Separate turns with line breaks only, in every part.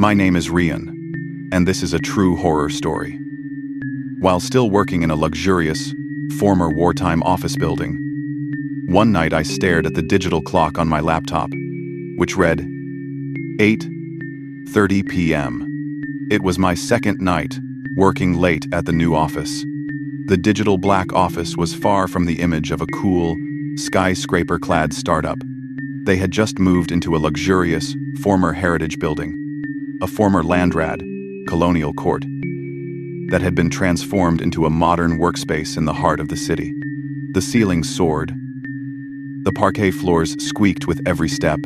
My name is Rian, and this is a true horror story. While still working in a luxurious, former wartime office building, one night I stared at the digital clock on my laptop, which read 8:30 p.m. It was my second night working late at the new office. The digital black office was far from the image of a cool, skyscraper-clad startup. They had just moved into a luxurious, former heritage building, a former landrad, colonial court, that had been transformed into a modern workspace in the heart of the city. The ceilings soared, the parquet floors squeaked with every step,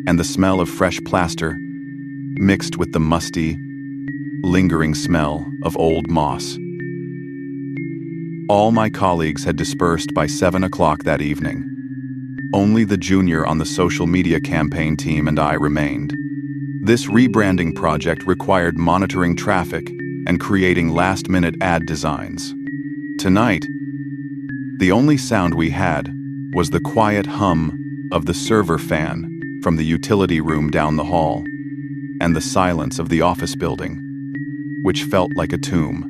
and the smell of fresh plaster mixed with the musty, lingering smell of old moss. All my colleagues had dispersed by 7 o'clock that evening. Only the junior on the social media campaign team and I remained. This rebranding project required monitoring traffic and creating last-minute ad designs. Tonight, the only sound we had was the quiet hum of the server fan from the utility room down the hall, and the silence of the office building, which felt like a tomb.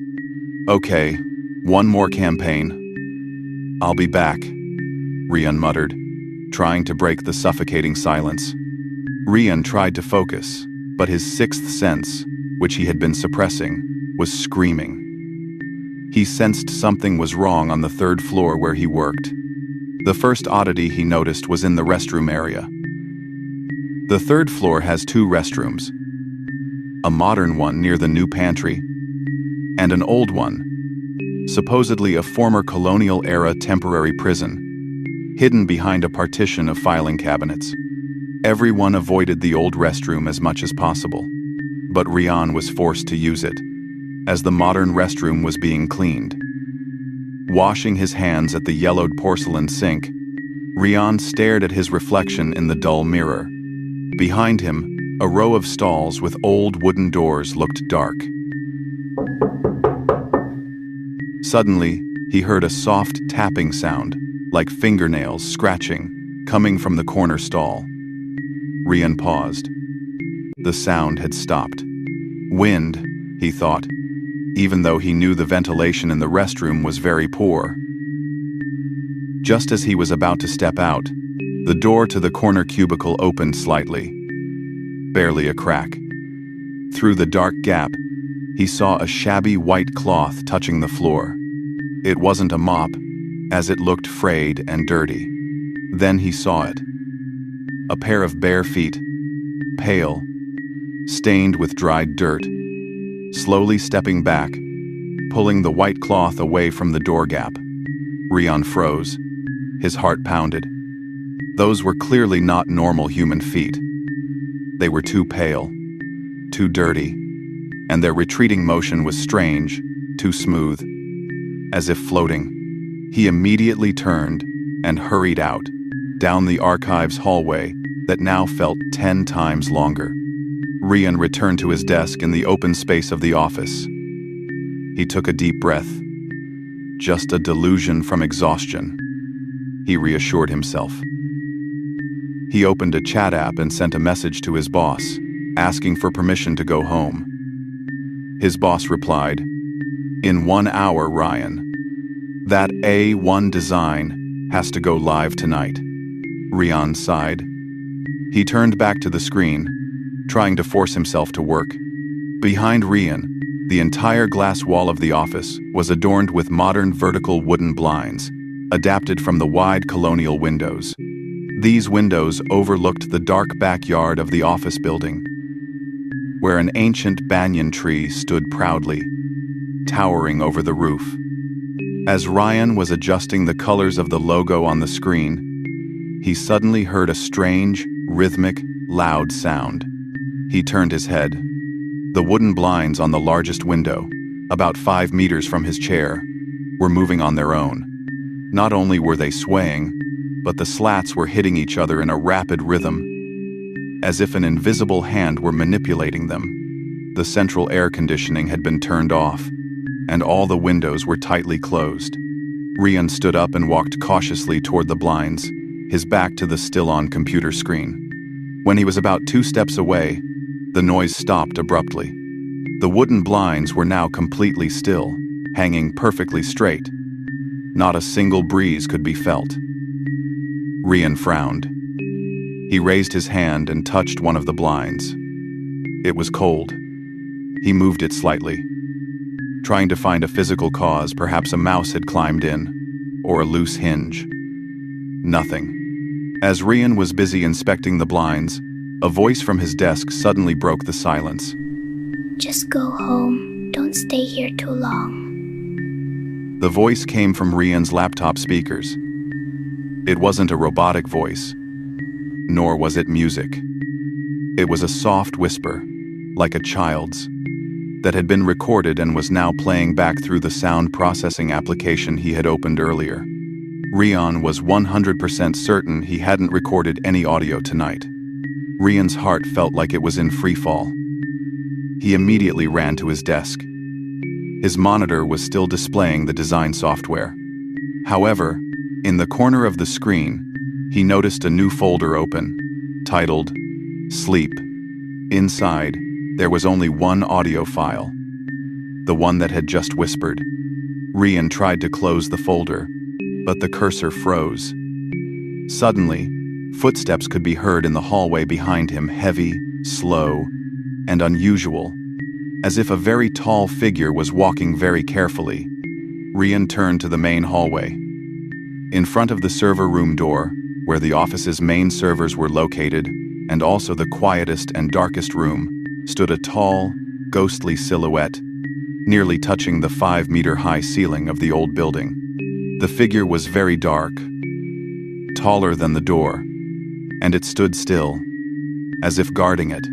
Okay, one more campaign. I'll be back, Rian muttered, trying to break the suffocating silence. Rian tried to focus, but his sixth sense, which he had been suppressing, was screaming. He sensed something was wrong on the third floor where he worked. The first oddity he noticed was in the restroom area. The third floor has 2 restrooms, a modern one near the new pantry, and an old one, supposedly a former colonial-era temporary prison, hidden behind a partition of filing cabinets. Everyone avoided the old restroom as much as possible, but Rian was forced to use it, as the modern restroom was being cleaned. Washing his hands at the yellowed porcelain sink, Rian stared at his reflection in the dull mirror. Behind him, a row of stalls with old wooden doors looked dark. Suddenly, he heard a soft tapping sound, like fingernails scratching, coming from the corner stall. Rian paused. The sound had stopped. Wind, he thought, even though he knew the ventilation in the restroom was very poor. Just as he was about to step out, the door to the corner cubicle opened slightly. Barely a crack. Through the dark gap, he saw a shabby white cloth touching the floor. It wasn't a mop, as it looked frayed and dirty. Then he saw it. A pair of bare feet, pale, stained with dried dirt, slowly stepping back, pulling the white cloth away from the door gap. Rian froze. His heart pounded. Those were clearly not normal human feet. They were too pale, too dirty, and their retreating motion was strange, too smooth, as if floating. He immediately turned and hurried out, down the archives hallway that now felt 10 times longer. Rian returned to his desk in the open space of the office. He took a deep breath. Just a delusion from exhaustion, he reassured himself. He opened a chat app and sent a message to his boss, asking for permission to go home. His boss replied, "In 1 hour, Rian. That A1 design has to go live tonight." Rian sighed. He turned back to the screen, trying to force himself to work. Behind Rian, the entire glass wall of the office was adorned with modern vertical wooden blinds, adapted from the wide colonial windows. These windows overlooked the dark backyard of the office building, where an ancient banyan tree stood proudly, towering over the roof. As Rian was adjusting the colors of the logo on the screen, he suddenly heard a strange, rhythmic, loud sound. He turned his head. The wooden blinds on the largest window, about 5 meters from his chair, were moving on their own. Not only were they swaying, but the slats were hitting each other in a rapid rhythm, as if an invisible hand were manipulating them. The central air conditioning had been turned off, and all the windows were tightly closed. Rian stood up and walked cautiously toward the blinds, his back to the still-on computer screen. When he was about 2 steps away, The noise stopped abruptly. The wooden blinds were now completely still, hanging perfectly straight. Not a single breeze could be felt. Rian frowned. He raised his hand and touched one of the blinds. It was cold. He moved it slightly, trying to find a physical cause. Perhaps a mouse had climbed in, or a loose hinge. Nothing. As Rian was busy inspecting the blinds, a voice from his desk suddenly broke the silence.
Just go home. Don't stay here too long.
The voice came from Rian's laptop speakers. It wasn't a robotic voice, nor was it music. It was a soft whisper, like a child's, that had been recorded and was now playing back through the sound processing application he had opened earlier. Rian was 100% certain he hadn't recorded any audio tonight. Rian's heart felt like it was in free fall. He immediately ran to his desk. His monitor was still displaying the design software. However, in the corner of the screen, he noticed a new folder open, titled Sleep. Inside, there was only one audio file, the one that had just whispered. Rian tried to close the folder, but the cursor froze. Suddenly, footsteps could be heard in the hallway behind him, heavy, slow, and unusual, as if a very tall figure was walking very carefully. Rian turned to the main hallway. In front of the server room door, where the office's main servers were located, and also the quietest and darkest room, stood a tall, ghostly silhouette, nearly touching the 5-meter-high ceiling of the old building. The figure was very dark, taller than the door, and it stood still, as if guarding it.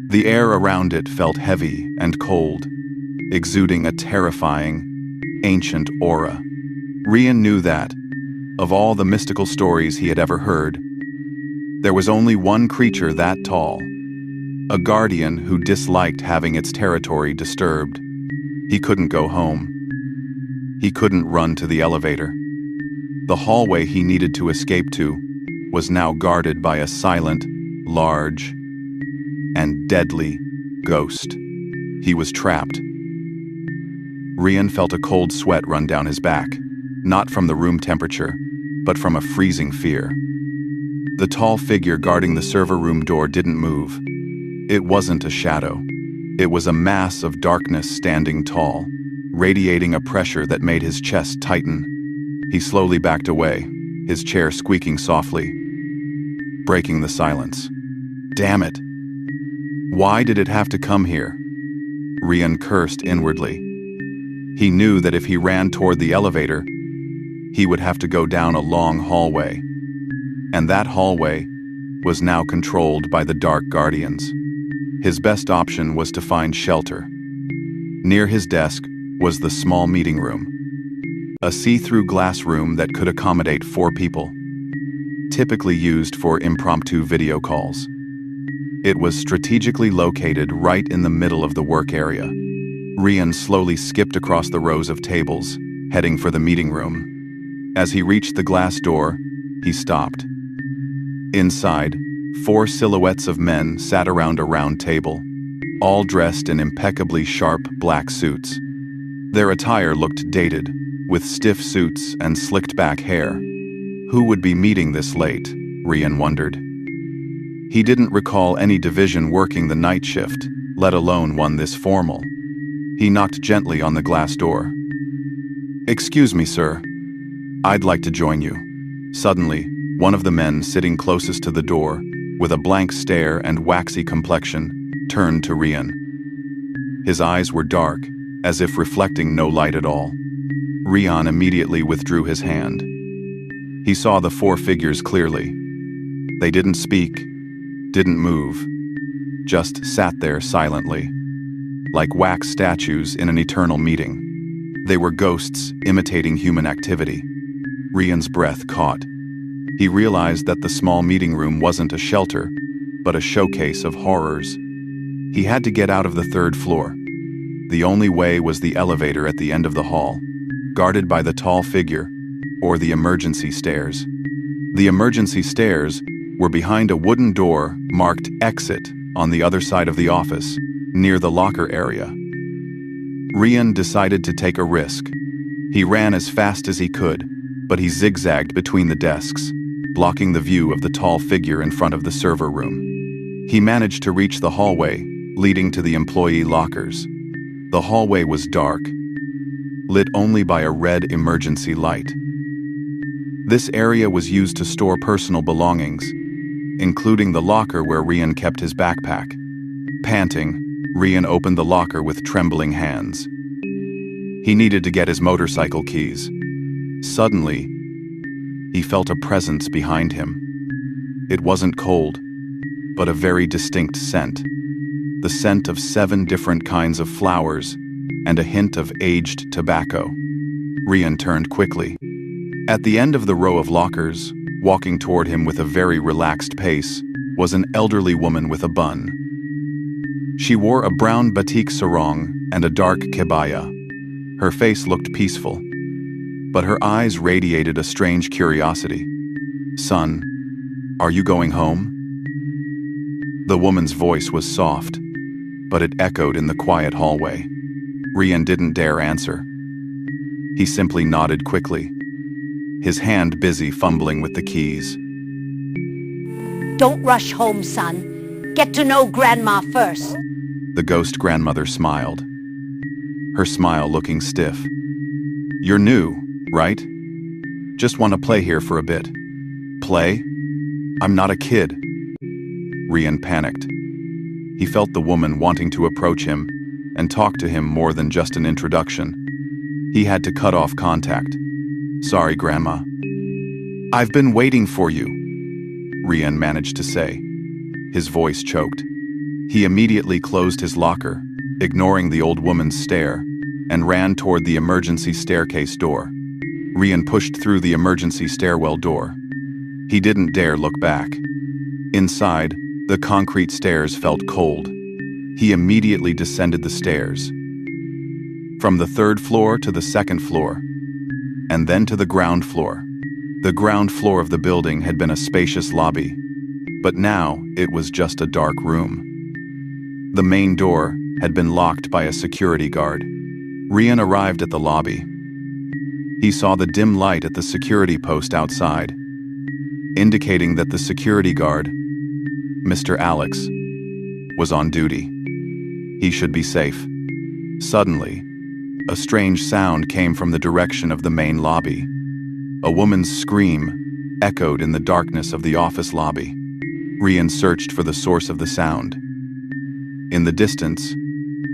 The air around it felt heavy and cold, exuding a terrifying, ancient aura. Rian knew that, of all the mystical stories he had ever heard, there was only one creature that tall, a guardian who disliked having its territory disturbed. He couldn't go home. He couldn't run to the elevator. The hallway he needed to escape to was now guarded by a silent, large, and deadly ghost. He was trapped. Rian felt a cold sweat run down his back, not from the room temperature, but from a freezing fear. The tall figure guarding the server room door didn't move. It wasn't a shadow. It was a mass of darkness standing tall, radiating a pressure that made his chest tighten. He slowly backed away, his chair squeaking softly, breaking the silence. Damn it! Why did it have to come here? Rian cursed inwardly. He knew that if he ran toward the elevator, he would have to go down a long hallway. And that hallway was now controlled by the Dark Guardians. His best option was to find shelter. Near his desk was the small meeting room, a see-through glass room that could accommodate 4 people, typically used for impromptu video calls. It was strategically located right in the middle of the work area. Rian slowly skipped across the rows of tables, heading for the meeting room. As he reached the glass door, he stopped. Inside, 4 silhouettes of men sat around a round table, all dressed in impeccably sharp black suits. Their attire looked dated, with stiff suits and slicked-back hair. Who would be meeting this late? Rian wondered. He didn't recall any division working the night shift, let alone one this formal. He knocked gently on the glass door. "Excuse me, sir. I'd like to join you." Suddenly, one of the men sitting closest to the door, with a blank stare and waxy complexion, turned to Rian. His eyes were dark, as if reflecting no light at all. Rian immediately withdrew his hand. He saw the 4 figures clearly. They didn't speak, didn't move, just sat there silently, like wax statues in an eternal meeting. They were ghosts imitating human activity. Rian's breath caught. He realized that the small meeting room wasn't a shelter, but a showcase of horrors. He had to get out of the 3rd floor. The only way was the elevator at the end of the hall, guarded by the tall figure, or the emergency stairs. The emergency stairs were behind a wooden door marked Exit on the other side of the office, near the locker area. Rian decided to take a risk. He ran as fast as he could, but he zigzagged between the desks, blocking the view of the tall figure in front of the server room. He managed to reach the hallway, leading to the employee lockers. The hallway was dark, lit only by a red emergency light. This area was used to store personal belongings, including the locker where Rian kept his backpack. Panting, Rian opened the locker with trembling hands. He needed to get his motorcycle keys. Suddenly, he felt a presence behind him. It wasn't cold, but a very distinct scent. The scent of 7 different kinds of flowers and a hint of aged tobacco. Rian turned quickly. At the end of the row of lockers, walking toward him with a very relaxed pace, was an elderly woman with a bun. She wore a brown batik sarong and a dark kebaya. Her face looked peaceful, but her eyes radiated a strange curiosity. "Son, are you going home?" The woman's voice was soft, but it echoed in the quiet hallway. Rian didn't dare answer. He simply nodded quickly, his hand busy fumbling with the keys.
Don't rush home, son. Get to know Grandma first.
The ghost grandmother smiled, her smile looking stiff. "You're new, right? Just want to play here for a bit." "Play? I'm not a kid." Rian panicked. He felt the woman wanting to approach him and talk to him more than just an introduction. He had to cut off contact. "Sorry, Grandma. I've been waiting for you," Rian managed to say. His voice choked. He immediately closed his locker, ignoring the old woman's stare, and ran toward the emergency staircase door. Rian pushed through the emergency stairwell door. He didn't dare look back. Inside, the concrete stairs felt cold. He immediately descended the stairs. From the 3rd floor to the 2nd floor, and then to the ground floor. The ground floor of the building had been a spacious lobby, but now it was just a dark room. The main door had been locked by a security guard. Rian arrived at the lobby. He saw the dim light at the security post outside, indicating that the security guard, Mr. Alex, was on duty. He should be safe. Suddenly, a strange sound came from the direction of the main lobby. A woman's scream echoed in the darkness of the office lobby. Rian searched for the source of the sound. In the distance,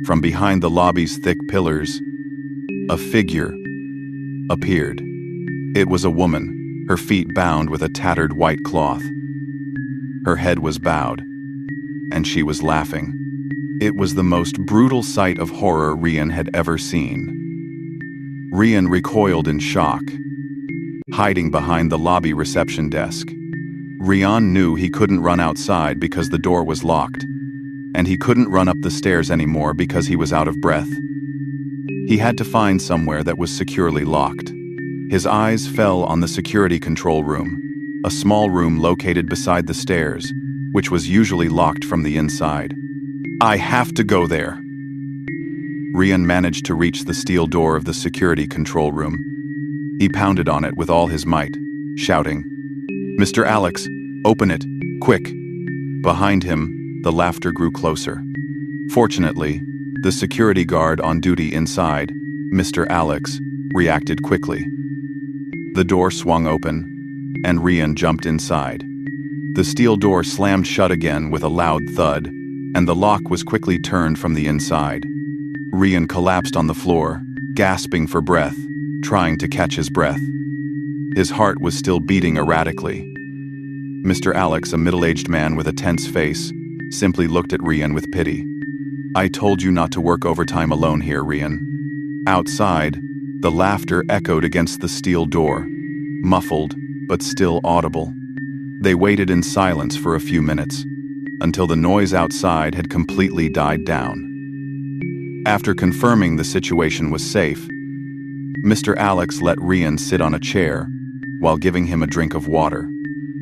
from behind the lobby's thick pillars, a figure appeared. It was a woman, her feet bound with a tattered white cloth. Her head was bowed, and she was laughing. It was the most brutal sight of horror Rian had ever seen. Rian recoiled in shock, hiding behind the lobby reception desk. Rian knew he couldn't run outside because the door was locked, and he couldn't run up the stairs anymore because he was out of breath. He had to find somewhere that was securely locked. His eyes fell on the security control room, a small room located beside the stairs, which was usually locked from the inside. "I have to go there." Rian managed to reach the steel door of the security control room. He pounded on it with all his might, shouting, "Mr. Alex, open it, quick." Behind him, the laughter grew closer. Fortunately, the security guard on duty inside, Mr. Alex, reacted quickly. The door swung open, and Rian jumped inside. The steel door slammed shut again with a loud thud, and the lock was quickly turned from the inside. Rian collapsed on the floor, gasping for breath, trying to catch his breath. His heart was still beating erratically. Mr. Alex, a middle-aged man with a tense face, simply looked at Rian with pity. "I told you not to work overtime alone here, Rian." Outside, the laughter echoed against the steel door, muffled but still audible. They waited in silence for a few minutes, until the noise outside had completely died down. After confirming the situation was safe, Mr. Alex let Rian sit on a chair while giving him a drink of water.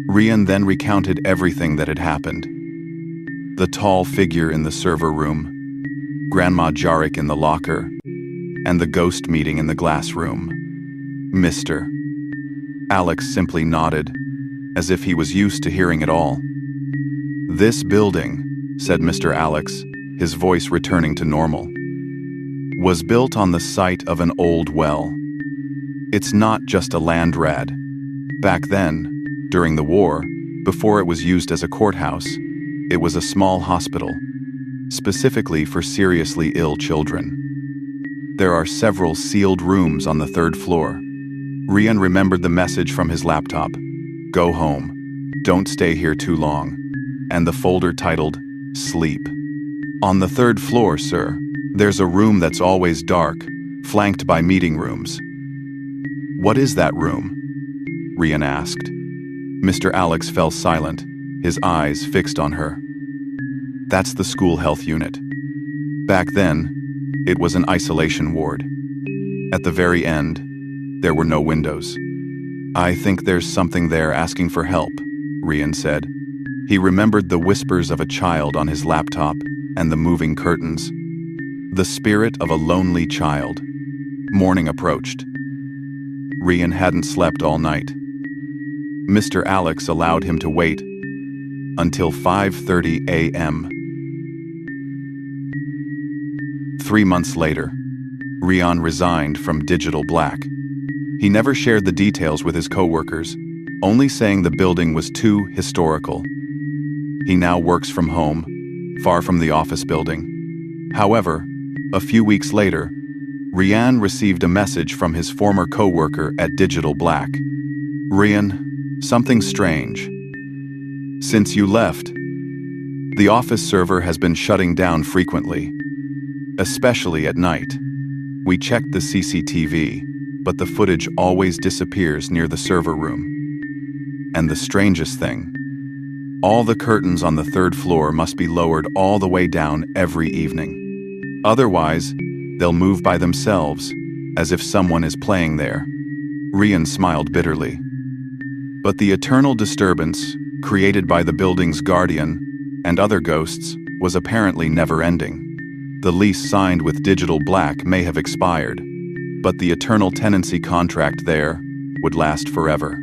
Rian then recounted everything that had happened. The tall figure in the server room, Grandma Jarek in the locker, and the ghost meeting in the glass room. Mr. Alex simply nodded, as if he was used to hearing it all. "This building," said Mr. Alex, his voice returning to normal, "was built on the site of an old well. It's not just a land rad. Back then, during the war, before it was used as a courthouse, it was a small hospital, specifically for seriously ill children. There are several sealed rooms on the 3rd floor." Rian remembered the message from his laptop, "Go home. Don't stay here too long," and the folder titled, "Sleep." "On the 3rd floor, sir. There's a room that's always dark, flanked by meeting rooms." "What is that room?" Rian asked. Mr. Alex fell silent, his eyes fixed on her. "That's the school health unit. Back then, it was an isolation ward. At the very end, there were no windows." "I think there's something there asking for help," Rian said. He remembered the whispers of a child on his laptop and the moving curtains. The spirit of a lonely child. Morning approached. Rian hadn't slept all night. Mr. Alex allowed him to wait until 5:30 a.m. 3 months later, Rian resigned from Digital Black. He never shared the details with his coworkers, only saying the building was too historical. He now works from home, far from the office building. However, a few weeks later, Rian received a message from his former coworker at Digital Black. "Rian, something strange. Since you left, the office server has been shutting down frequently, especially at night. We checked the CCTV, but the footage always disappears near the server room. And the strangest thing, all the curtains on the 3rd floor must be lowered all the way down every evening. Otherwise, they'll move by themselves, as if someone is playing there." Rian smiled bitterly. But the eternal disturbance, created by the building's guardian and other ghosts, was apparently never-ending. The lease signed with Digital Black may have expired, but the eternal tenancy contract there would last forever.